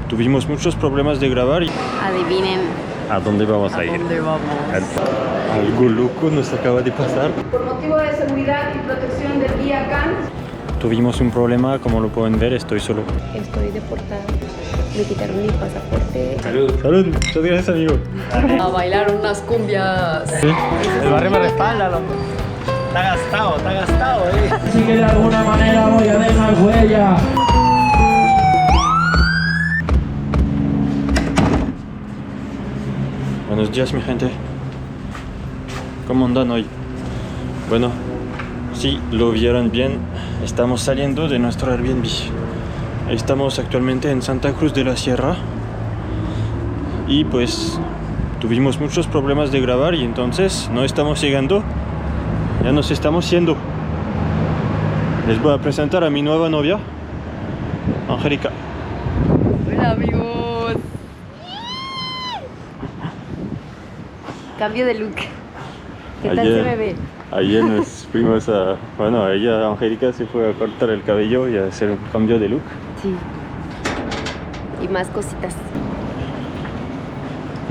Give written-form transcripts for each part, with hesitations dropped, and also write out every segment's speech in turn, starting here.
tuvimos muchos problemas de grabar y... Adivinen. ¿A dónde vamos a ir? ¿A dónde vamos? Algo loco nos acaba de pasar. Por motivo de seguridad y protección del guía Khan, Tuvimos un problema, como lo pueden ver, estoy solo. Estoy deportada. Me quitaron mi pasaporte. Salud. Salud. Muchas gracias, amigo. A bailar unas cumbias. ¿Sí? El barrio me respalda, loco. Está gastado, Así que de alguna manera voy a dejar huella. Buenos días, mi gente. ¿Cómo andan hoy? Bueno, si lo vieron bien, estamos saliendo de nuestro Airbnb. Estamos actualmente en Santa Cruz de la Sierra. Y pues tuvimos muchos problemas de grabar y entonces no estamos llegando. Ya nos estamos yendo. Les voy a presentar a mi nueva novia, Angélica. Hola, amigos. Cambio de look. ¿Qué tal se me ve? Ayer nos fuimos a... Bueno, ella, Angélica, se fue a cortar el cabello y a hacer un cambio de look. Sí. Y más cositas.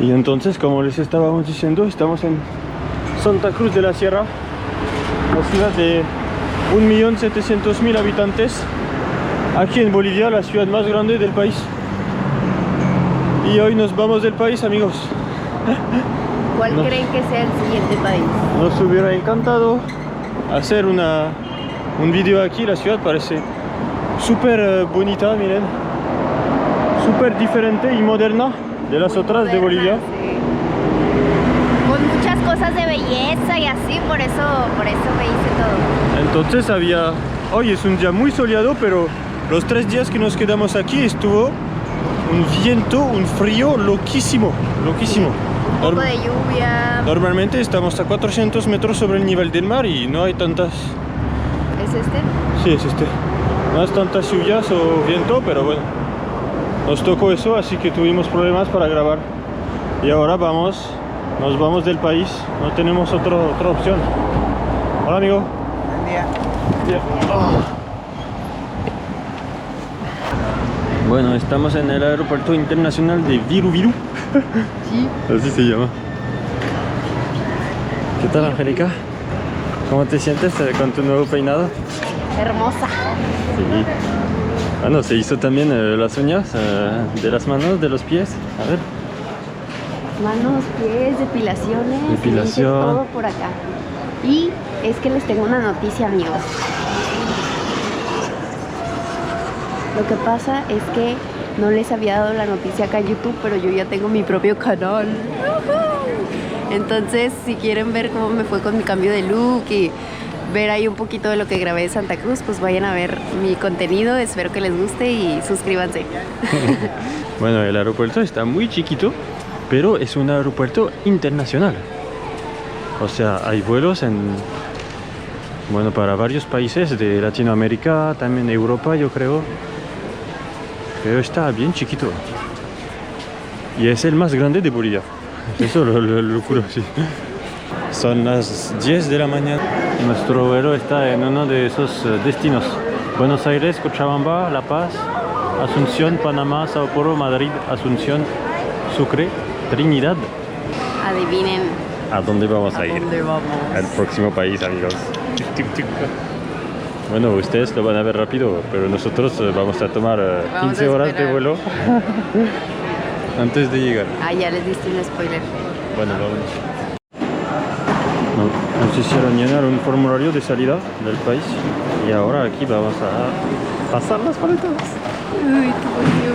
Y entonces, como les estábamos diciendo, estamos en Santa Cruz de la Sierra, la ciudad de 1.700.000 habitantes, aquí en Bolivia, la ciudad más grande del país. Y hoy nos vamos del país, amigos. ¿Cuál creen que sea el siguiente país? Nos hubiera encantado hacer un video aquí. La ciudad parece súper bonita, miren, súper diferente y moderna de las otras de Bolivia. Sí. Con muchas cosas de belleza y así, por eso me hice todo. Entonces hoy es un día muy soleado, pero los 3 días que nos quedamos aquí estuvo un viento, un frío loquísimo. Un poco de lluvia. Normalmente estamos a 400 metros sobre el nivel del mar y no hay tantas... ¿Es este? Sí, es este. No hay tantas lluvias o viento, pero bueno. Nos tocó eso, así que tuvimos problemas para grabar. Y ahora nos vamos del país. No tenemos otra opción. Hola, amigo. Buen día. Bien. Bueno, estamos en el aeropuerto internacional de Viru Viru. Sí. Así se llama. ¿Qué tal, Angélica? ¿Cómo te sientes con tu nuevo peinado? Hermosa. Sí. Bueno, se hizo también las uñas de las manos, de los pies. A ver. Manos, pies, depilaciones. Depilación. Todo por acá. Y es que les tengo una noticia, amigos. Lo que pasa es que no les había dado la noticia acá en YouTube, pero yo ya tengo mi propio canal. Entonces, si quieren ver cómo me fue con mi cambio de look y ver ahí un poquito de lo que grabé de Santa Cruz, pues vayan a ver mi contenido. Espero que les guste y suscríbanse. Bueno, el aeropuerto está muy chiquito, pero es un aeropuerto internacional. O sea, hay vuelos para varios países de Latinoamérica, también Europa, yo creo. Pero está bien chiquito. Y es el más grande de Bolivia. Eso lo juro, sí. Son las 10 de la mañana. Nuestro vuelo está en uno de esos destinos. Buenos Aires, Cochabamba, La Paz, Asunción, Panamá, Sao Paulo, Madrid, Asunción, Sucre, Trinidad. Adivinen. ¿A dónde vamos a ir? ¿Dónde vamos? Al próximo país, amigos. Bueno, ustedes lo van a ver rápido, pero nosotros vamos a tomar 15 horas de vuelo antes de llegar. Ah, ya les diste un spoiler. Bueno, vámonos. Nos hicieron llenar un formulario de salida del país y ahora aquí vamos a pasar las paletas. Uy, qué emoción.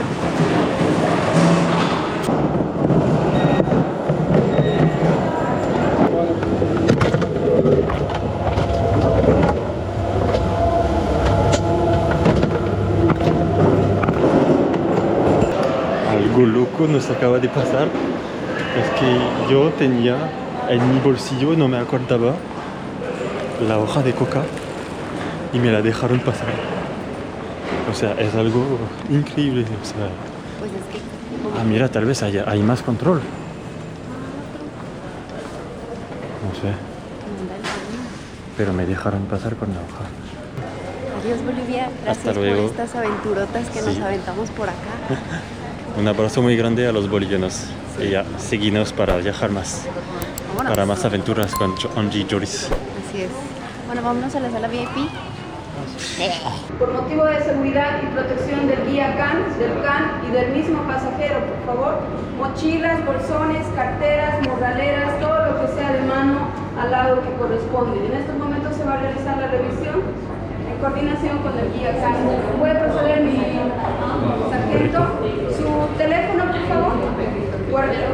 Algo loco nos acaba de pasar. Es que yo tenía en mi bolsillo, no me acordaba, la hoja de coca y me la dejaron pasar. O sea, es algo increíble. O sea, Pues es que... mira, tal vez hay más control. No sé. Pero me dejaron pasar con la hoja. Adiós, Bolivia. Gracias Hasta luego. por estas aventurotas que nos Sí. aventamos por acá. Un abrazo muy grande a los bolivianos. Y ya, seguimos para viajar más. Vámonos. Para más aventuras con Angie y Joris. Así es. Bueno, vámonos a la sala VIP. Por motivo de seguridad y protección del guía CAN, del CAN y del mismo pasajero, por favor, mochilas, bolsones, carteras, morraleras, todo lo que sea de mano al lado que corresponde. En estos momentos se va a realizar la revisión en coordinación con el guía CAN. ¿Puede proceder mi sargento? Su teléfono, por favor. Guárdelo.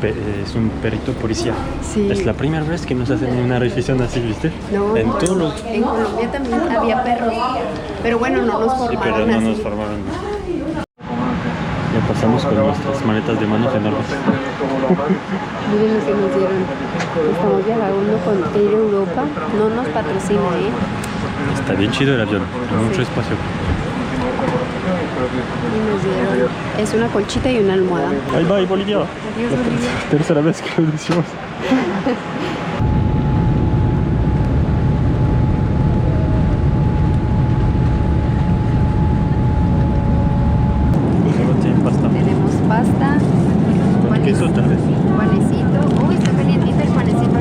Es un perito policía. Sí. Es la primera vez que nos hacen una revisión así, ¿viste? No, En todos los... en Colombia también había perros, pero bueno, no nos Sí, formaron pero no así. nos formaron. Ya pasamos con nuestras maletas de manos enormes. Miren lo que nos dieron. Estamos viajando con Air Europa. No nos patrocina, Está bien chido el avión, hay mucho espacio. Y nos dieron. Es una colchita y una almohada. Bye bye, Bolivia. Adiós, Bolivia. Tercera vez que lo decimos. Tenemos pasta. Con queso tal vez. Panecito. Uy, está calientito el panecito.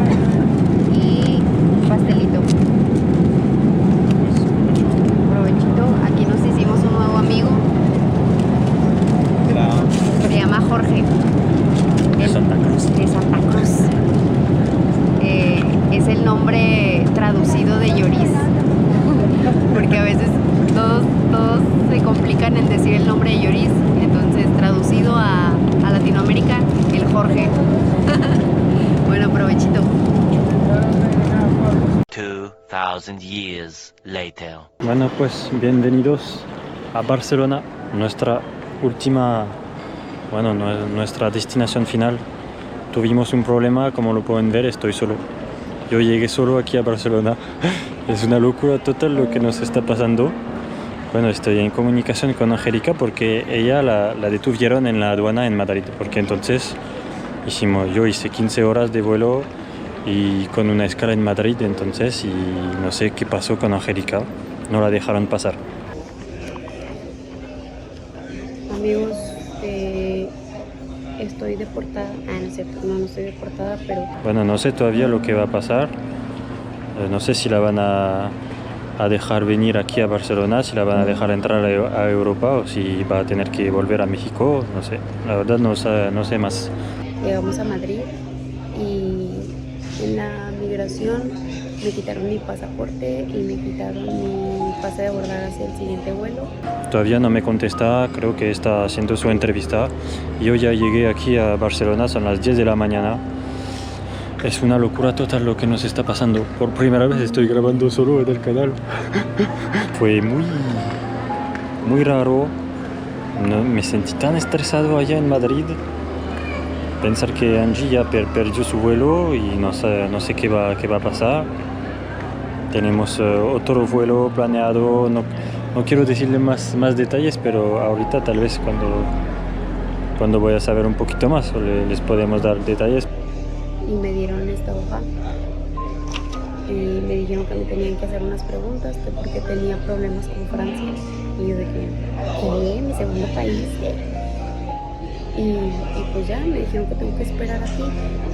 Y pastelito. Provechito. Aquí nos hicimos un nuevo amigo. Se llama Jorge. De Santa Cruz. De Santa Cruz. Es el nombre traducido de Lloris. Porque a veces todos se complican en decir el nombre de Lloris. Entonces, traducido a Latinoamérica, el Jorge. Bueno, provechito. 2000 years later. Bueno, pues bienvenidos a Barcelona, nuestra última, bueno, nuestra destinación final. Tuvimos un problema, como lo pueden ver, estoy solo. Yo llegué solo aquí a Barcelona. Es una locura total lo que nos está pasando. Bueno, estoy en comunicación con Angélica porque ella la detuvieron en la aduana en Madrid. Porque entonces yo hice 15 horas de vuelo y con una escala en Madrid, entonces, y no sé qué pasó con Angélica. No la dejaron pasar. Amigos, estoy deportada. No es cierto, no estoy deportada, pero... Bueno, no sé todavía lo que va a pasar. No sé si la van a dejar venir aquí a Barcelona, si la van a dejar entrar a Europa o si va a tener que volver a México, no sé. La verdad no sé más. Llegamos a Madrid y en la migración me quitaron mi pasaporte y me quitaron mi pase de abordar hacia el siguiente vuelo. Todavía no me contesta, creo que está haciendo su entrevista. Yo ya llegué aquí a Barcelona, son las 10 de la mañana. Es una locura total lo que nos está pasando. Por primera vez estoy grabando solo en el canal. Fue muy raro. Me sentí tan estresado allá en Madrid. Pensar que Angie ya perdió su vuelo y no sé qué va a pasar. Tenemos otro vuelo planeado. No quiero decirle más detalles, pero ahorita tal vez cuando voy a saber un poquito más les podemos dar detalles. Y me dieron esta hoja y me dijeron que me tenían que hacer unas preguntas, que porque tenía problemas con Francia. Y yo de ¿qué? ¿Mi segundo país? Y pues ya me dijeron que tengo que esperar aquí.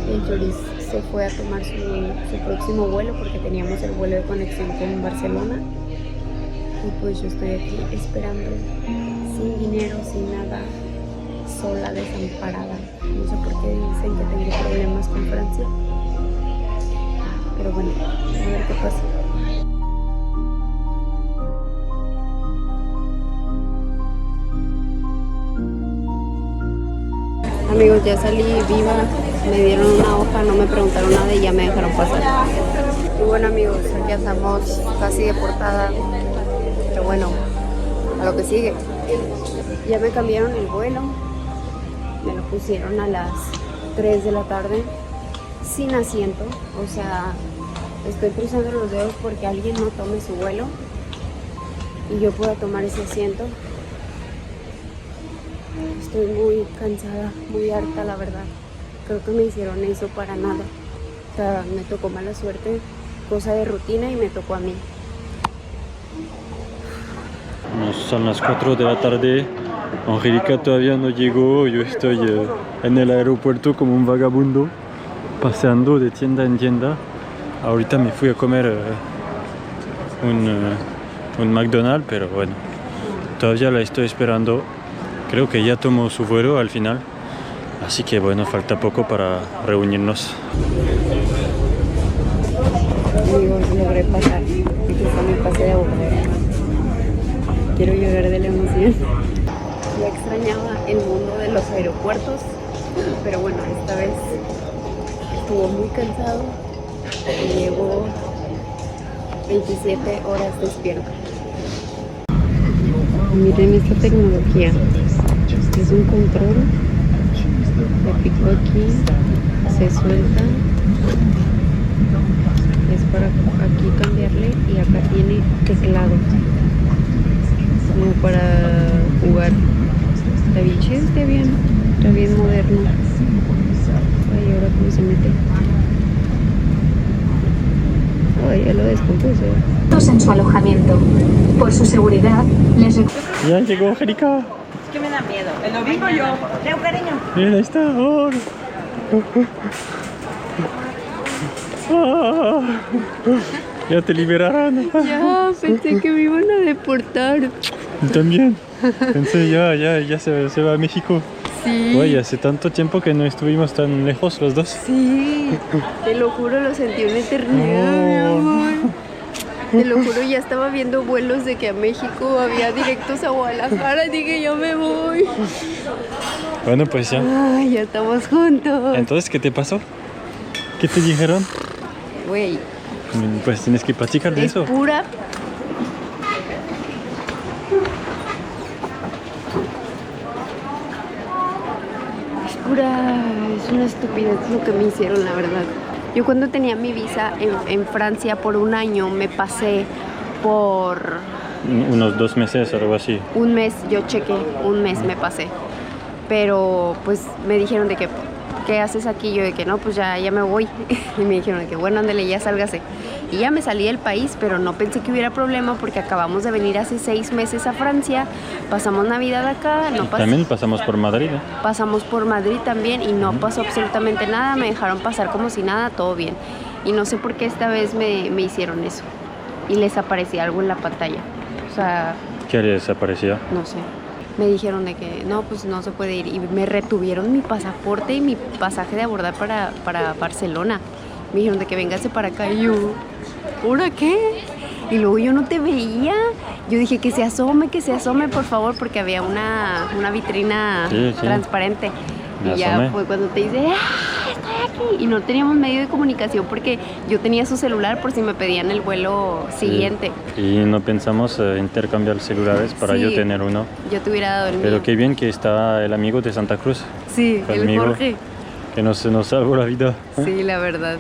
Y el Joris se fue a tomar su próximo vuelo porque teníamos el vuelo de conexión con Barcelona. Y pues yo estoy aquí esperando, sin dinero, sin nada, sola, desamparada. No sé por qué dicen que tengo problemas con Francia. Pero bueno, a ver qué pasa. Amigos, ya salí viva, me dieron una hoja, no me preguntaron nada y ya me dejaron pasar. Y bueno amigos, ya estamos casi deportada, pero bueno, a lo que sigue. Ya me cambiaron el vuelo, me lo pusieron a las 3 de la tarde, sin asiento, o sea, estoy cruzando los dedos porque alguien no tome su vuelo y yo pueda tomar ese asiento. Estoy muy cansada, muy harta, la verdad. Creo que me hicieron eso para nada. O sea, me tocó mala suerte cosa de rutina y me tocó a mí. Son las 4 de la tarde. Angélica todavía no llegó. Yo estoy en el aeropuerto como un vagabundo, paseando de tienda en tienda. Ahorita me fui a comer un McDonald's, pero bueno, todavía la estoy esperando. Creo que ya tomó su vuelo al final. Así que bueno, falta poco para reunirnos. Amigos, logré pasar. Aquí está mi pase de abogado. Quiero llorar de la emoción. Ya extrañaba el mundo de los aeropuertos, pero bueno, esta vez estuvo muy cansado y llevo 27 horas despierto. Miren esta tecnología. Es un control. Le pico aquí, se suelta. Es para aquí cambiarle y acá tiene teclado. Como para jugar. Está bien chido, está bien moderno. Ay, ahora cómo se mete. Ay, ya lo descompuso. En su alojamiento. Por su seguridad, les Ya llegó Angélica. Es que me da miedo. Lo digo yo. Leo, cariño. Mira, ahí está. Ahora. Ya te liberarán. Ya, pensé que me iban a deportar. También. Pensé, ya se va a México. Sí. Oye, hace tanto tiempo que no estuvimos tan lejos los dos. Sí, te lo juro, lo sentí una eternidad, mi amor. Te lo juro, ya estaba viendo vuelos de que a México había directos a Guadalajara y dije, ya me voy. Bueno, pues ya. Ay, ya estamos juntos. Entonces, ¿qué te pasó? ¿Qué te dijeron? Güey, Pues tienes que platicar de es eso. pura... Es una estupidez lo que me hicieron, la verdad. Yo cuando tenía mi visa en Francia por un año, me pasé por Unos 2 meses o algo así. un mes, yo chequé, un mes me pasé. Pero pues me dijeron de que, ¿qué haces aquí? Yo de que no, pues ya me voy. Y me dijeron de que bueno, ándale, ya sálgase. Y ya me salí del país, pero no pensé que hubiera problema porque acabamos de venir hace 6 meses a Francia, pasamos Navidad acá, no pasó. También pasamos por Madrid, ¿eh? Pasamos por Madrid también y no pasó absolutamente nada, me dejaron pasar como si nada, todo bien. Y no sé por qué esta vez me hicieron eso y les aparecía algo en la pantalla. O sea, ¿Qué les aparecía? no sé. Me dijeron de que no, pues no se puede ir y me retuvieron mi pasaporte y mi pasaje de abordar para Barcelona. Me dijeron de que véngase para acá y yo, ¿ahora qué? Y luego yo no te veía. Yo dije que se asome, por favor, porque había una vitrina Sí. transparente. Me Y ya asomé. fue cuando te dice, estoy aquí. Y no teníamos medio de comunicación porque yo tenía su celular por si me pedían el vuelo siguiente. Y no pensamos intercambiar celulares para Sí. yo tener uno. Yo te hubiera dado el Pero mío. qué bien que está el amigo de Santa Cruz, Sí, el conmigo. Jorge. que nos salvó la vida. Sí, la verdad.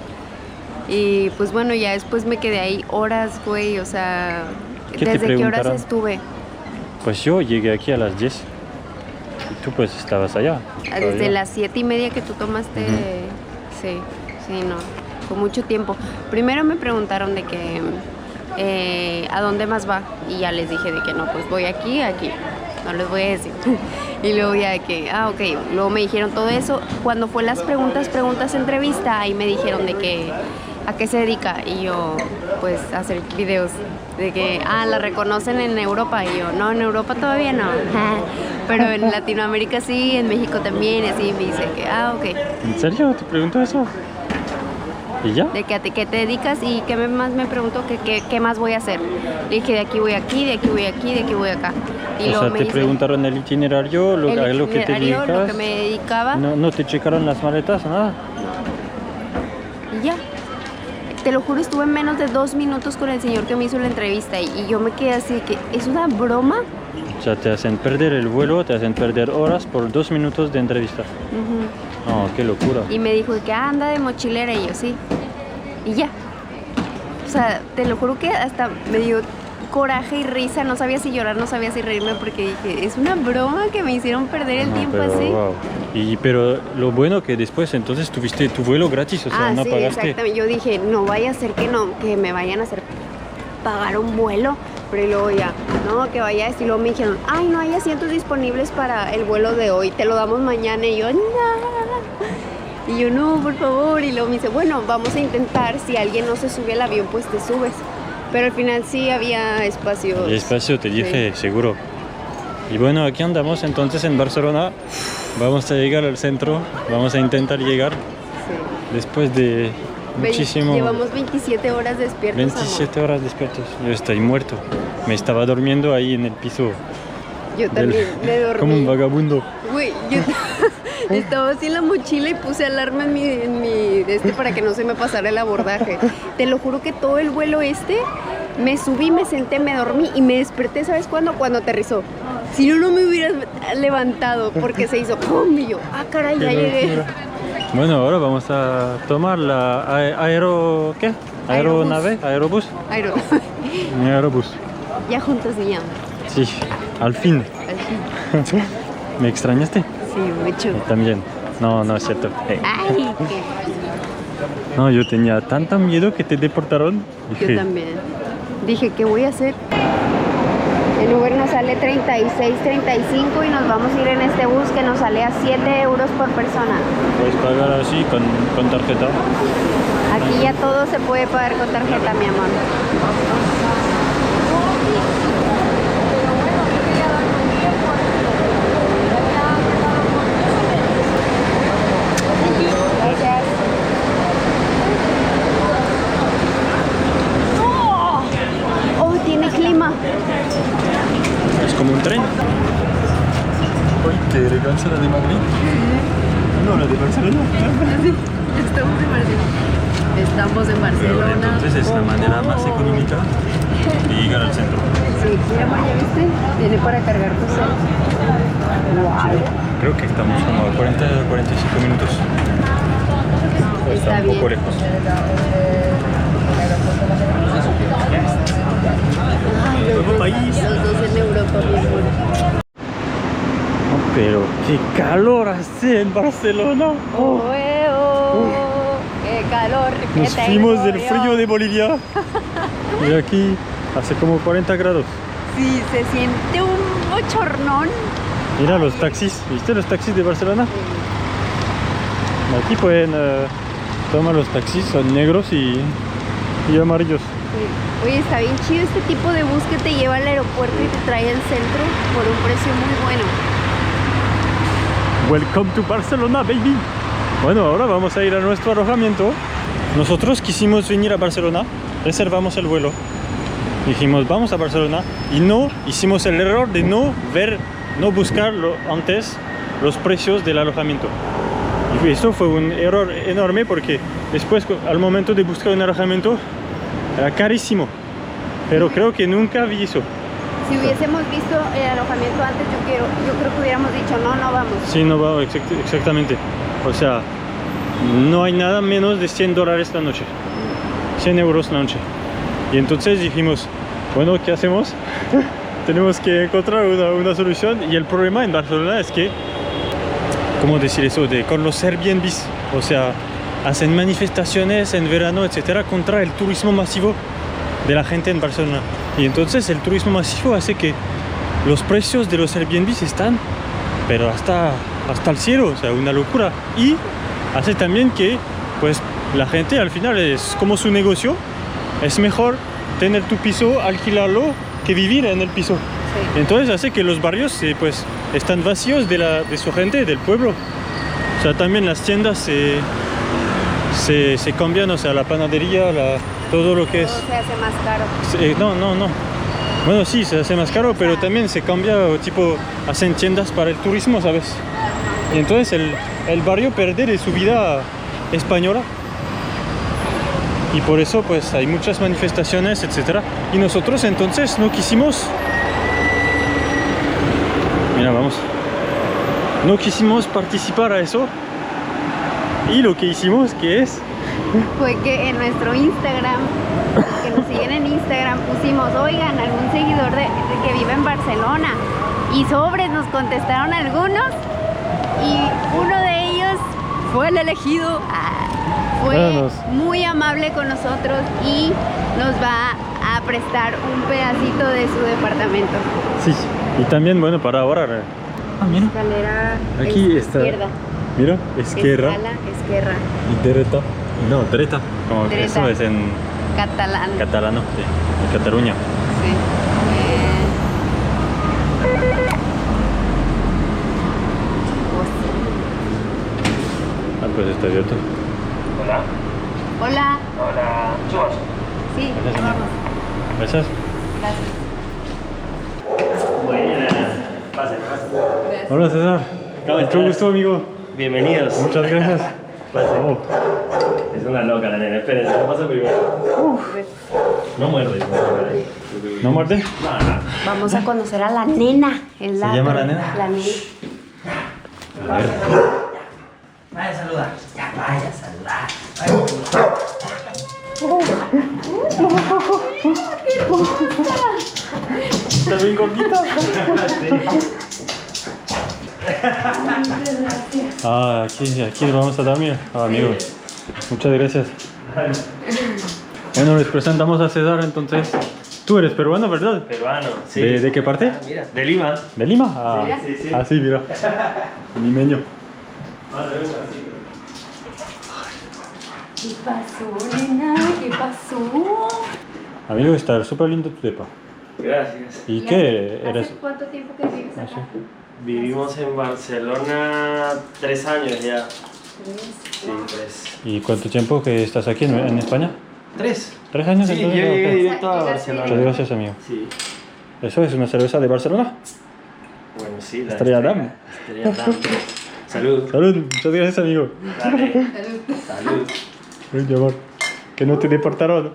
Y pues bueno, ya después me quedé ahí horas, güey, o sea, ¿Qué te ¿desde qué horas preguntaron? estuve? Pues yo llegué aquí a las 10 y tú pues estabas allá. Desde todavía. las 7:30 que tú tomaste, sí, no, fue mucho tiempo. Primero me preguntaron de que, ¿a dónde más va? Y ya les dije de que no, pues voy aquí, no les voy a decir. Y luego ya de que, ok, luego me dijeron todo eso. Cuando fue las preguntas, entrevista, ahí me dijeron de que, ¿a qué se dedica? Y yo, pues, a hacer videos. De que, la reconocen en Europa. Y yo, no, en Europa todavía no. Pero en Latinoamérica sí, en México también. Y así me dice que, ok. ¿En serio? ¿Te preguntó eso? ¿Y ya? De que a qué te dedicas y qué más me preguntó que qué más voy a hacer. Le dije, de aquí voy aquí, de aquí voy aquí, de aquí voy acá. Y O luego sea, me te dice, preguntaron el itinerario, lo que te dedicas. lo que me dedicaba. No te checaron las maletas, nada. Y ya. Te lo juro, estuve menos de 2 minutos con el señor que me hizo la entrevista y yo me quedé así de que, ¿es una broma? O sea, te hacen perder el vuelo, te hacen perder horas por 2 minutos de entrevista. Oh, qué locura. Y me dijo que anda de mochilera y yo sí. Y ya. O sea, te lo juro que hasta me dio coraje y risa, no sabía si llorar, no sabía si reírme porque dije, es una broma que me hicieron perder el tiempo pero, así. wow. Pero lo bueno que después entonces tuviste tu vuelo gratis, o sea, no sí, pagaste. Exactamente. Yo dije, no vaya a ser que me vayan a hacer pagar un vuelo, pero luego ya, no, que vaya y luego me dijeron, ay, no hay asientos disponibles para el vuelo de hoy, te lo damos mañana, y yo, no. Y yo, no, por favor, y luego me dice, bueno, vamos a intentar, si alguien no se sube al avión, pues te subes. Pero al final sí había espacio. Y espacio, te dije, seguro. Y bueno, aquí andamos entonces en Barcelona. Vamos a llegar al centro. Vamos a intentar llegar. Sí. Después de muchísimo... Llevamos 27 horas despiertos. 27 horas despiertos. Yo estoy muerto. Me estaba durmiendo ahí en el piso. Yo también me dormí. Como un vagabundo. Güey, yo estaba así en la mochila y puse alarma en mi para que no se me pasara el abordaje. Te lo juro que todo el vuelo me subí, me senté, me dormí y me desperté, ¿sabes cuándo? Cuando aterrizó. Si no, no me hubieras levantado porque se hizo ¡pum! Y yo, caray, ya llegué. Bueno, ahora vamos a tomar la aeronave, aerobús. Aerobús. Ya juntos se llama. Sí, al fin. Al fin. ¿Me extrañaste? Sí, mucho. También. No, no es cierto. Ay, No, yo tenía tanto miedo que te deportaron. Yo también. Dije, ¿qué voy a hacer? El Uber nos sale 36.35 y nos vamos a ir en este bus que nos sale a 7 euros por persona. Puedes pagar así con tarjeta. Aquí ya todo se puede pagar con tarjeta, mi amor. Tiene clima. Es como un tren. Uy, qué elegancia la de Madrid. No, la de Barcelona. Estamos en Barcelona. Estamos en Barcelona. Entonces es la manera más económica de llegar al centro. Sí, mira, ¿ya viste? Tiene para cargar tu cel. Wow. Creo que estamos como a 40 o 45 minutos. Está un poco lejos. Nuevo país. Los dos en Europa, mi amor. Oh, pero qué calor hace en Barcelona. Oh, qué calor. Nos fuimos del frío de Bolivia y aquí hace como 40 grados. Sí, se siente un bochornón. Mira los taxis, ¿viste los taxis de Barcelona? Aquí pueden tomar los taxis, son negros y amarillos. Sí. Oye, está bien chido este tipo de bus que te lleva al aeropuerto y te trae al centro por un precio muy bueno. Welcome to Barcelona, baby. Bueno, ahora vamos a ir a nuestro alojamiento. Nosotros quisimos venir a Barcelona, reservamos el vuelo. Dijimos, vamos a Barcelona y no hicimos el error de no buscar antes los precios del alojamiento. Y eso fue un error enorme porque después, al momento de buscar un alojamiento, era carísimo. Pero creo que nunca vi eso. Si hubiésemos visto el alojamiento antes, yo creo que hubiéramos dicho, no vamos. Sí, no va, exactamente. O sea, no hay nada menos de $100 la noche. 100 euros la noche. Y entonces dijimos, bueno, ¿qué hacemos? Tenemos que encontrar una solución. Y el problema en Barcelona es que, ¿cómo decir eso? Con los Airbnbs, o sea, hacen manifestaciones en verano, etcétera, contra el turismo masivo de la gente en Barcelona. Y entonces el turismo masivo hace que los precios de los Airbnbs están, pero hasta el cielo, o sea, una locura. Y hace también que, pues, la gente al final es como su negocio. Es mejor tener tu piso, alquilarlo, que vivir en el piso. Sí. Entonces hace que los barrios, pues, están vacíos de su gente, del pueblo. O sea, también las tiendas se cambian, o sea, la panadería, todo lo que es... Todo se hace más caro. No. Bueno, sí, se hace más caro, pero también se cambia, tipo, hacen tiendas para el turismo, ¿sabes? Y entonces el barrio pierde de su vida española. Y por eso, pues, hay muchas manifestaciones, etc. Y nosotros, entonces, no quisimos... Mira, vamos. No quisimos participar a eso. Y lo que hicimos, ¿qué es? Fue que en nuestro Instagram, que nos siguen en Instagram, pusimos, oigan, algún seguidor de que vive en Barcelona. Y sobres nos contestaron algunos. Y uno de ellos fue el elegido. Fue Vámonos. muy amable con nosotros y nos va a prestar un pedacito de su departamento. Sí, y también, bueno, para ahorrar. Ah, mira. Escalera Aquí está. izquierda. Mira, izquierda Izquierda. y derecha. No, derecha. Como que Derecha. eso es en Catalán. catalano, sí, en Cataluña. Sí. Ah, pues está abierto. Hola. Hola. Hola. Subas. Sí, Gracias, vamos. Gracias. Gracias. Buenas. Pase, pase. Hola César. ¿Cómo Mucho estás? gusto, amigo. Bienvenidos. Muchas gracias. Pase. Oh, Es una loca la nena. Espérense, ¿qué pasa primero? No muerde. ¿No muerde? No, no. Vamos a conocer a la nena. ¿Se llama la nena? La nena. A ver. Vaya a saludar. Ya, vaya a saludar. ¿Estás bien gordita? Ah, aquí vamos a dormir. Ah, amigo. Muchas gracias. Bueno, les presentamos a César, entonces. Tú eres peruano, ¿verdad? Peruano, sí. ¿De qué parte? Ah, mira, de Lima. ¿De Lima? Ah, Sí, sí, sí. Ah, sí, mira. Limeño. ¿Qué pasó, nena? ¿Qué pasó? Amigo, está súper lindo tu depa. Gracias. ¿Y qué eres? ¿Hace cuánto tiempo que vives Ah, acá? sí. Vivimos en Barcelona 3 años ya. Sí, 3. ¿Y cuánto tiempo que estás aquí en España? 3. 3 años Sí, yo entonces. llegué Ok. directo a Muchas Barcelona. gracias, amigo. Sí. ¿Eso es una cerveza de Barcelona? Bueno, sí. La Estrella Damm. Estrella Damm. Salud. Salud, muchas gracias, amigo. Dale. Salud. Uy, mi amor, que no te deportaron.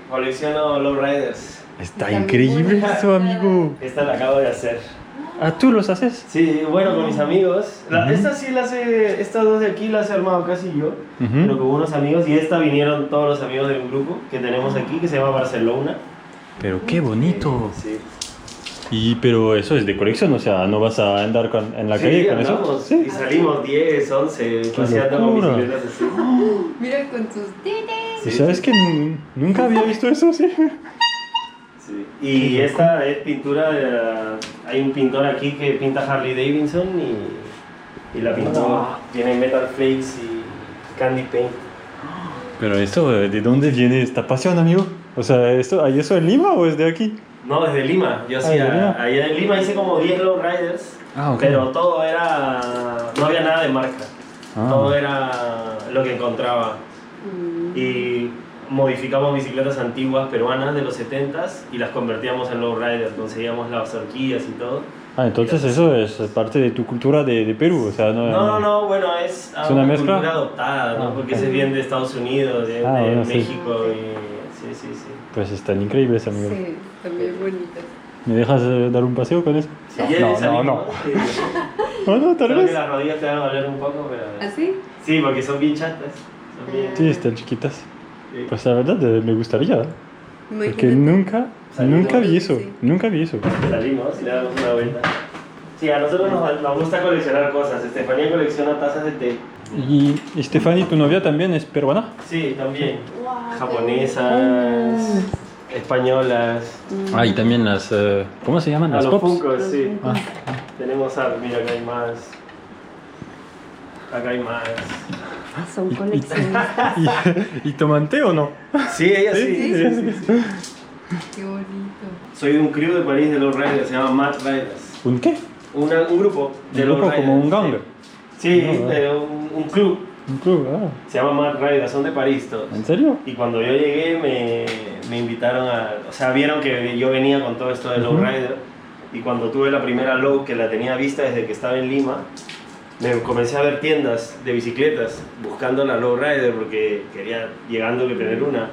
Colecciono Lowriders. Está increíble eso, amigo. Esta la acabo de hacer. Ah, ¿tú los haces? Sí, bueno, con mis amigos. Esta sí la hace, estas dos de aquí las he armado casi yo, pero con unos amigos. Y esta vinieron todos los amigos de un grupo que tenemos aquí que se llama Barcelona. Pero qué bonito. Sí. Pero eso es de colección, o sea, no vas a andar en la calle con andamos, eso. y salimos 10, 11, paseando con locura. bicicletas así. Mira con sus tetes. ¿Y sabes que nunca había visto eso, sí? Sí. Y esta es pintura de... Hay un pintor aquí que pinta Harley Davidson y la pintó. Tiene metal flakes y candy paint. Pero esto, ¿de dónde viene esta pasión, amigo? O sea, ¿hay eso en Lima o es de aquí? No, desde Lima. Yo ¿de Lima? hacía... Allá en Lima hice como 10 Lowriders. Ah, ok. Pero todo era... No había nada de marca. Ah. Todo era lo que encontraba. Y modificamos bicicletas antiguas peruanas de los 70s y las convertíamos en lowriders. Conseguíamos las horquillas y todo. Ah, entonces eso es parte de tu cultura de Perú, o sea, No, bueno, es una mezcla? cultura adoptada, ¿no? Ah, Porque ok. ese viene de Estados Unidos, de bueno, sí. México y... Sí. Pues están increíbles, amigo. Sí, también bonitas. ¿Me dejas dar un paseo con eso? Si quieres, salimos. Sí. No, tal Solo que vez. las rodillas te van a doler un poco, pero... ¿Así? Sí, porque son bien chatas. Son bien... Sí, están chiquitas. Sí. Pues la verdad me gustaría, porque nunca vi eso, Sí. nunca vi eso. Salimos y le damos una vuelta. Sí, a nosotros nos gusta coleccionar cosas. Estefanía colecciona tazas de té. Y Stephanie, tu novia también es peruana. Sí, también. Japonesas, españolas. Ah, y también las, ¿cómo se llaman? A Las los pops. Funkos, sí. Ah, Tenemos arte, mira, acá hay más. Acá hay más. Son coleccionistas. ¿Y toman té o no? Sí, ella sí. Qué bonito. Soy de un crew de París de los Riders, se llama Mad Riders. ¿Un qué? Un grupo de ¿Un los grupo Riders. como un gang? Sí, No, de un club. Un club, ah. Se llama Mad Riders, son de París todos. ¿En serio? Y cuando yo llegué me invitaron a... O sea, vieron que yo venía con todo esto de lowrider. Y cuando tuve la primera low, que la tenía vista desde que estaba en Lima, me comencé a ver tiendas de bicicletas buscando la lowrider porque quería, llegando, que tener una.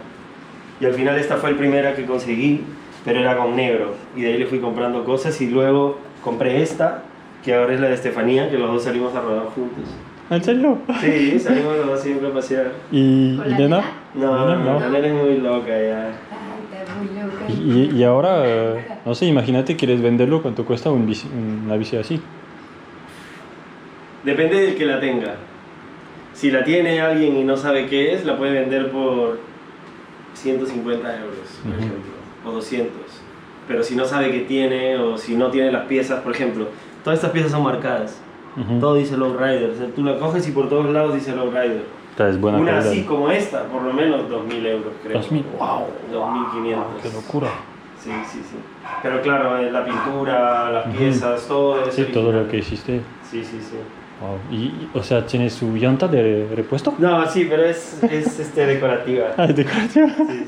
Y al final esta fue la primera que conseguí, pero era con negro. Y de ahí le fui comprando cosas y luego compré esta, que ahora es la de Estefanía, que los dos salimos a rodar juntos. ¿En serio? Sí, salimos los dos siempre a pasear. ¿Y ¿Con la nena? nena? No eres muy loca ya. Y ahora, no sé, imagínate, quieres venderlo, ¿cuánto cuesta una bici así? Depende del que la tenga. Si la tiene alguien y no sabe qué es, la puede vender por 150 euros, por ejemplo, o 200. Pero si no sabe qué tiene, o si no tiene las piezas, por ejemplo, todas estas piezas son marcadas. Todo dice Lowrider. O sea, tú la coges y por todos lados dice Lowrider. Esta es buena Una calidad. así como esta, por lo menos 2.000 euros, creo. 2.000, wow. 2.500. Qué locura. Sí. Pero claro, la pintura, las piezas, todo eso. Sí, todo lo que hiciste. Sí. Wow. Y, o sea, ¿tiene su llanta de repuesto? No, sí, pero es decorativa. Ah, es decorativa. Sí.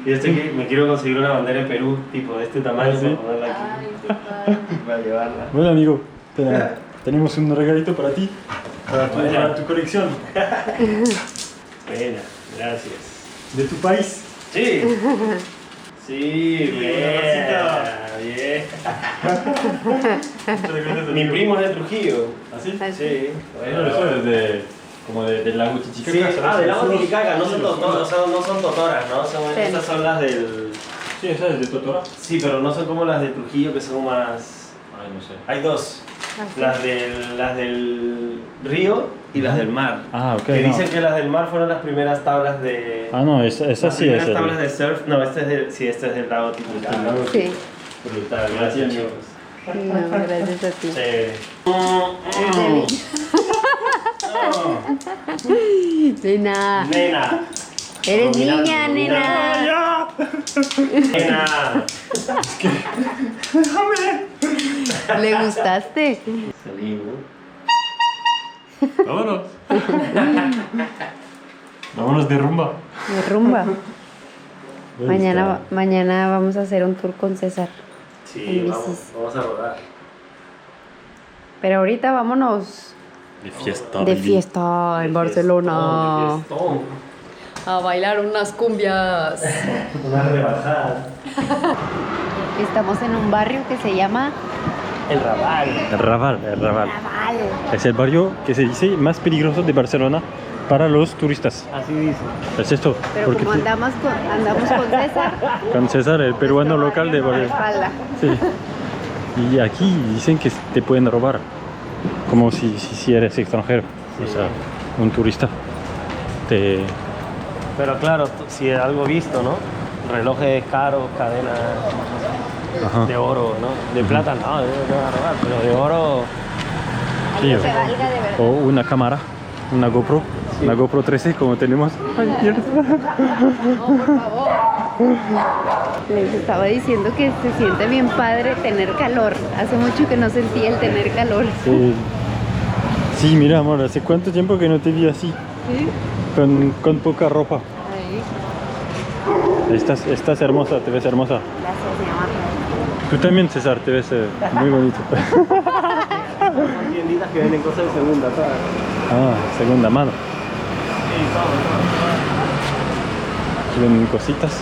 Y que me quiero conseguir una bandera en Perú, tipo de este tamaño, para ponerla aquí. Para llevarla. Bueno, amigo, tenemos un regalito para ti, para tu colección. Buena, gracias. De tu país. Sí. Sí, bien. Mi primo es de Trujillo. ¿Así? Sí. Bueno, eso es como del lago Titicaca. Sí, ¿sabes? del lago Titicaca, no son totoras, ¿no? Esas son las del... Sí, esa es de Totora. Sí, pero no son como las de Trujillo, que son más... Ay, no sé. Hay dos. Las del río y las del mar. Ah, ok. Que dicen que las del mar fueron las primeras tablas de... Ah, no, esa las sí es. primeras tablas de surf. No, este es del lago Titicaca. Sí. Brutal, gracias chicos. No, gracias a ti. Nena. Nena. Eres niña, nena. Nena. ¿Le gustaste? Salimos. Vámonos. Vámonos de rumba. De rumba. Mañana vamos a hacer un tour con César. Sí, En vamos bicis. a rodar. Pero ahorita vámonos De fiesta. de fiesta en Barcelona. A bailar unas cumbias. Una rebajada. Estamos en un barrio que se llama El Raval. El Raval. Raval. Es el barrio que se dice más peligroso de Barcelona para los turistas. Así dice. Es esto. Pero porque como andamos con César, con César, el peruano nuestro local de barrio barrio. nos respalda. Sí. Y aquí dicen que te pueden robar. Como si eres extranjero. O sea, un turista. Pero claro, si es algo visto, ¿no? Relojes caros, cadenas Ajá. de oro, ¿no? De plata no, te van a robar, pero de oro... Sí, Algo que valga de verdad. o una cámara, una GoPro. Una GoPro 13 como tenemos. Ay, mierda. No, por favor. Les estaba diciendo que se siente bien padre tener calor. Hace mucho que no sentía el tener calor. Sí, mira, amor, ¿hace cuánto tiempo que no te vi así? ¿Sí? Con poca ropa. Ahí. Estás hermosa, te ves hermosa. Gracias, mi amor. Tú también, César, te ves muy bonito. Son tienditas que venden cosas de segunda, todas. Ah, segunda mano. Sí, todo. Aquí venden cositas.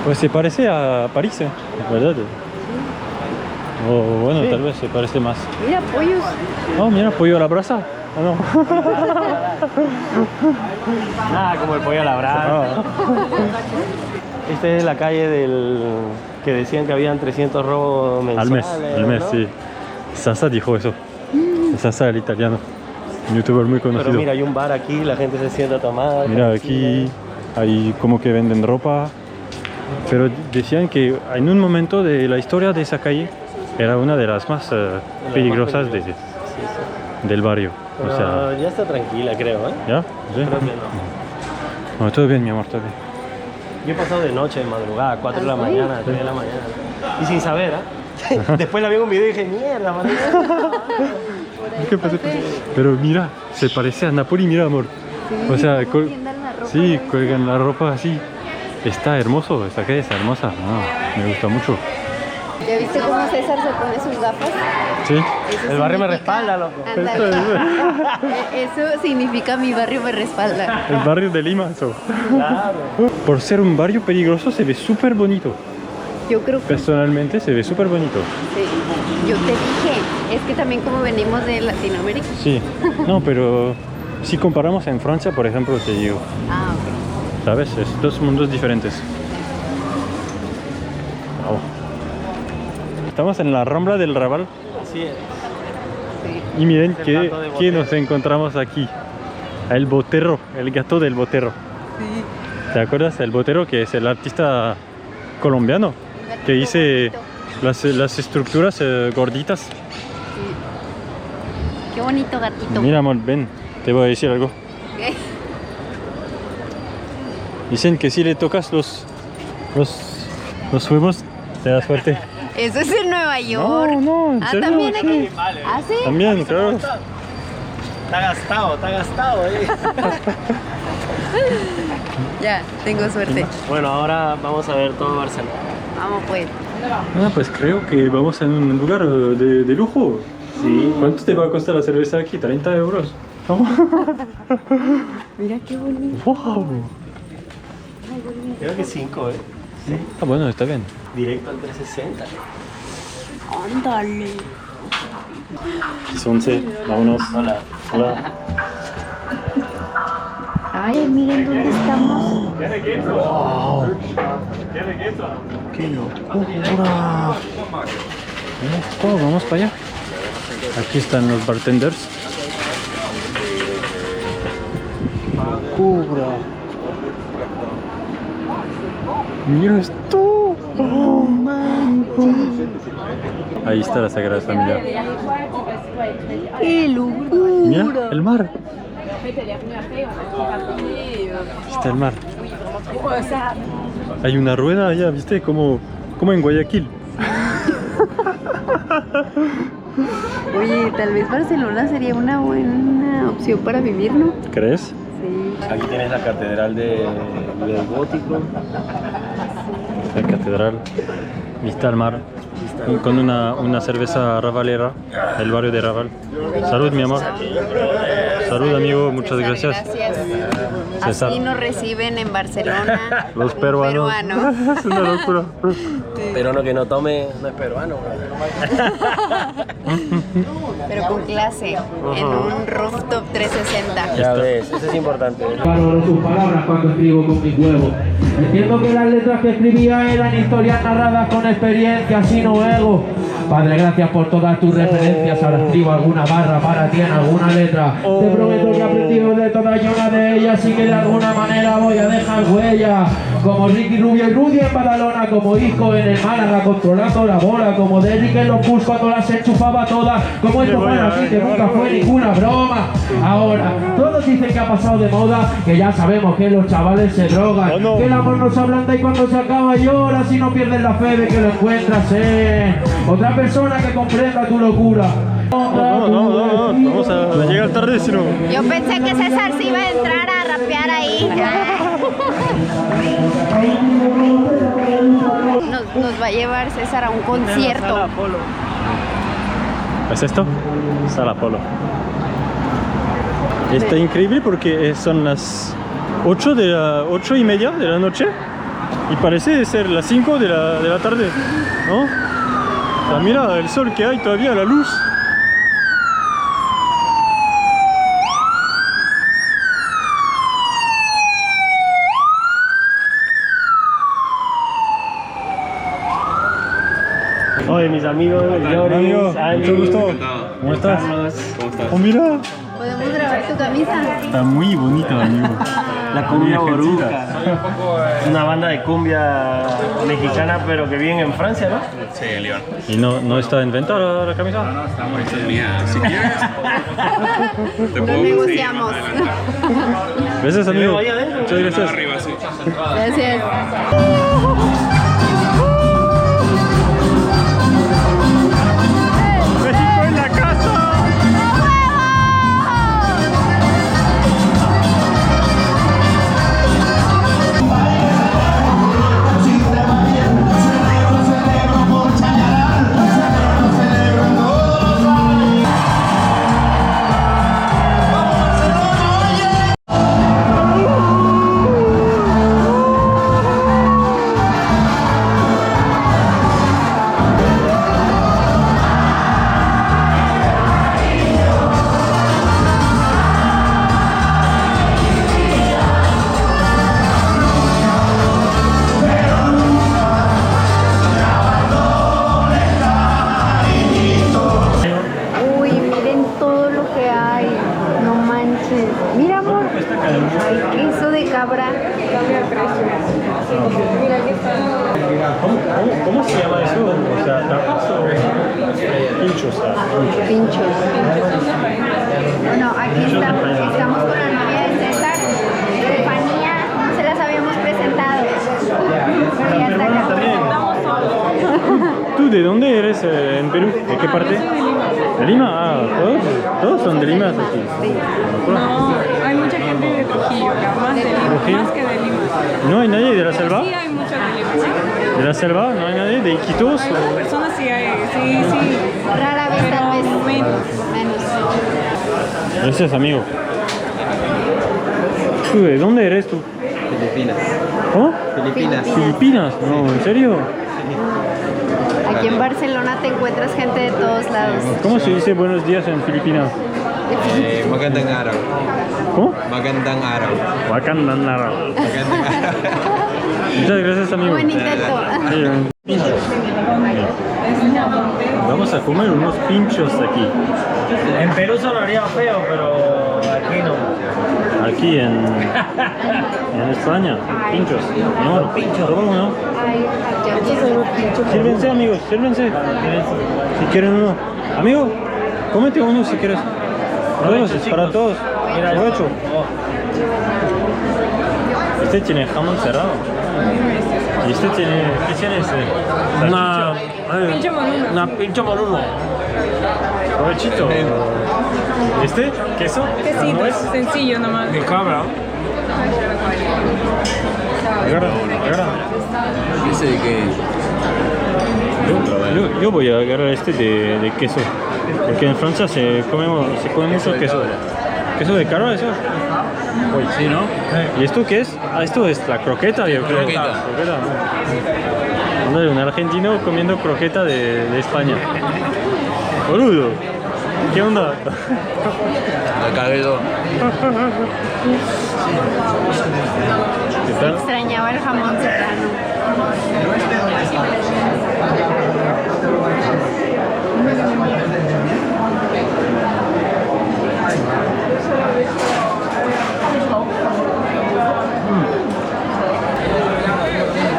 Pues se parece a París, ¿verdad? O bueno, tal vez se parece más. Mira, pollos. Oh, mira, pollo a la brasa. Ah, no. Nada como el pollo a la brasa. Esta es la calle que decían que habían 300 robos mensuales. Al mes, ¿no? sí. Sasa dijo eso. Sasa, el italiano. Un youtuber muy conocido. Pero mira, hay un bar aquí, la gente se sienta a tomar. Mira, aquí hay como que venden ropa. Pero decían que en un momento de la historia de esa calle era una de las más peligrosas del barrio. Pero o sea, ya está tranquila, creo, ¿eh? ¿ya? ¿Sí? Creo que no. Bueno, todo bien, mi amor, todo bien. Yo he pasado de noche, de madrugada, 4 de la mañana, 3 de la mañana. Y sin saber, ¿eh? Después la vi en un video y dije, mierda, man. ¿Qué pasó? Pero mira, se parece a Napoli, mira, amor. Sí, O sea, tiendan la ropa, sí, ¿no viste? cuelgan la ropa así. Está hermoso, esta calle está hermosa. No, me gusta mucho. ¿Ya viste cómo César se pone sus gafas? Sí. Eso El barrio me significa- respalda, loco. Ándale. Eso significa mi barrio me respalda. El barrio de Lima, eso. Claro. Por ser un barrio peligroso se ve súper bonito. Yo creo que Personalmente se ve súper bonito. sí. Yo te dije, es que también como venimos de Latinoamérica. Sí, no, pero si comparamos en Francia, por ejemplo, te digo, Ah, ok. ¿sabes? Es dos mundos diferentes. Wow. Estamos en la Rambla del Raval Así es. y miren Es el que gato de Botero. nos encontramos aquí. El Botero, el gato del Botero. Sí. ¿Te acuerdas? El Botero, que es el artista colombiano que hice las estructuras gorditas. Sí. Qué bonito gatito. Mira, amor, ven, te voy a decir algo. ¿Qué? Dicen que si le tocas los huevos, te da suerte. Eso es en Nueva York. No, en serio, también sí. aquí. ¿Ah, sí? También, claro. Está gastado, Ya, tengo suerte. Bueno, ahora vamos a ver todo Barcelona. Vamos pues. Ah, pues creo que vamos en un lugar de lujo. Sí. ¿Cuánto te va a costar la cerveza aquí? 30 euros. Mira qué bonito. ¡Wow! Creo que 5, Sí. Ah, bueno, está bien. Directo al 360. Ándale. Es 11, vámonos. Hola. Hola. Ay, miren dónde estamos. ¡Wow! ¡Qué locura! Vamos para allá. Aquí están los bartenders. ¡Locura! ¡Mira esto! ¡Oh, man! Ahí está la Sagrada Familia. ¡Qué locura! Mira, el mar. Está el mar. Hay una rueda allá, ¿viste? Como en Guayaquil. Oye, tal vez Barcelona sería una buena opción para vivir, ¿no? ¿Crees? Sí. Aquí tienes la catedral del Gótico. La catedral, vista al mar, con una cerveza ravalera, el barrio de Raval. Salud, mi amor. Salud, amigo, muchas gracias. Gracias. César. Así nos reciben en Barcelona. Los peruanos. Es una locura. Peruano que no tome no es peruano. pero con clase, en un rooftop 360. Ya ves, eso es importante. Valoro sus palabras cuando escribo con mis huevos. Entiendo que las letras que escribía eran historias narradas con experiencia, así no ego. Padre, gracias por todas tus referencias. Ahora escribo alguna barra para ti en alguna letra. Te prometo que he aprendido de todas y una de ellas, y que de alguna manera voy a dejar huella. Como Ricky Rubio y Rudy en Badalona, como Isco en el Málaga controlando la bola, como Derrick en los Bulls cuando las enchufaba todas, como esto para aquí que nunca fue ninguna broma. Ahora, todos dicen que ha pasado de moda, que ya sabemos que los chavales se drogan, que el amor no se ablanda y cuando se acaba llora, si no pierdes la fe de que lo encuentras en otra persona que comprenda tu locura. No, vamos a llegar tarde si no. Yo pensé que César sí iba a entrar a rapear ahí. Nos va a llevar César a un concierto. ¿Es esto? Sala Polo. Está increíble porque son las 8:30 de la noche y parece ser las 5 de la tarde, ¿no? O sea, mira el sol que hay todavía, la luz. Oye, mis amigos, Lloris, Amigo, Ani, mucho gusto. ¿Cómo estás? Carlos. Oh, mira. ¿Podemos grabar tu camisa? Está muy bonito, amigo. La cumbia Muy boruca. argentina. Es una banda de cumbia mexicana, pero que viven en Francia, ¿no? Sí, en León. ¿Y no está en venta la camisa? Esta es mía. Si quieres, te puedo negociamos. conseguir más adelante. Gracias, amigo. ahí adentro. Muchas gracias. Arriba, sí. Gracias. México en la casa. queso de cabra. Cambia precios. Mira, aquí está. ¿Cómo se llama eso? O sea, tapas o pinchos. Pinchos. Bueno, aquí estamos con la novia de César, Estefanía, no se las habíamos presentado, pero ya está acá. ¿Tú de dónde eres en Perú? ¿De qué parte? Yo soy de Lima. ¿De Lima? Ah, todos son de Lima aquí. No, hay mucha gente de Trujillo, acá, más de Lima, ¿Trujillo? más que de Lima. ¿No hay nadie de la selva? Sí, hay muchos de Lima, sí. ¿De la selva? ¿No hay nadie? ¿De Iquitos? Algunas personas sí hay, sí. Rara vez, tal vez. Pero menos. Gracias, amigo. ¿Tú de dónde eres tú? Filipinas. ¿Cómo? Filipinas. ¿Filipinas? No, ¿en serio? Aquí en Barcelona te encuentras gente de todos lados. ¿Cómo se dice buenos días en Filipinas? Magandang araw. ¿Cómo? Magandang araw. Wakandanara. Magandang araw. Muchas gracias, amigo. Buen intento. Vamos a comer unos pinchos aquí. En Perú sonaría feo, pero aquí no. Aquí en España. Pinchos. Mi amor, toma uno. Sírvense, amigos, sírvense. Si quieren uno. Amigo, cómete uno si quieres. Todos, es para todos. Mira, aprovecho. Este tiene jamón cerrado. Y este tiene... ¿Qué tiene este? Una pincho moruno. Provechito. ¿Este? ¿Queso? Quesito, ¿No es? sencillo nomás. De cabra. Agarra. Dice que Yo voy a agarrar este de queso. Porque en Francia se come mucho queso. ¿Queso de cabra eso? Uy, sí, ¿no? ¿Y esto qué es? Ah, esto es la croqueta, yo creo. Croqueta. Ándale, un argentino comiendo croqueta de España. Boludo. ¿Qué onda? la cagué todo. ¿Qué tal? Extrañaba el jamón serrano.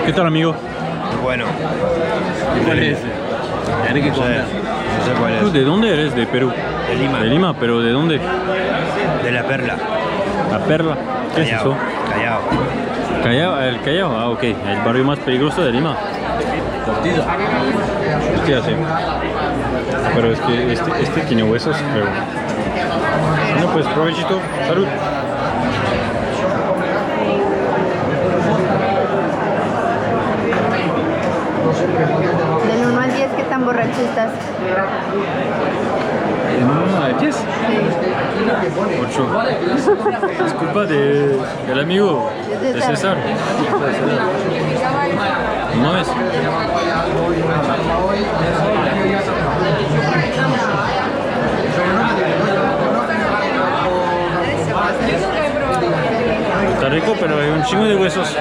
¿Qué tal, amigo? Bueno. ¿Cuál es? Hay que contar. No sé cuál ¿Tú es. de dónde eres? ¿De Perú? De Lima. De Lima, pero ¿de dónde? De la Perla. La Perla. ¿Qué es eso? Callao. Callao, el Callao, ah, ok. El barrio más peligroso de Lima. Tortilla. Hostia, sí. Pero es que este tiene huesos, creo. Bueno, pues provechito. Salud. Del 1 al 10, ¿qué tan borracho estás? ¿En 1 a 10? 8. Es culpa del amigo de César. ¿No ves? Está rico, pero hay un chingo de huesos.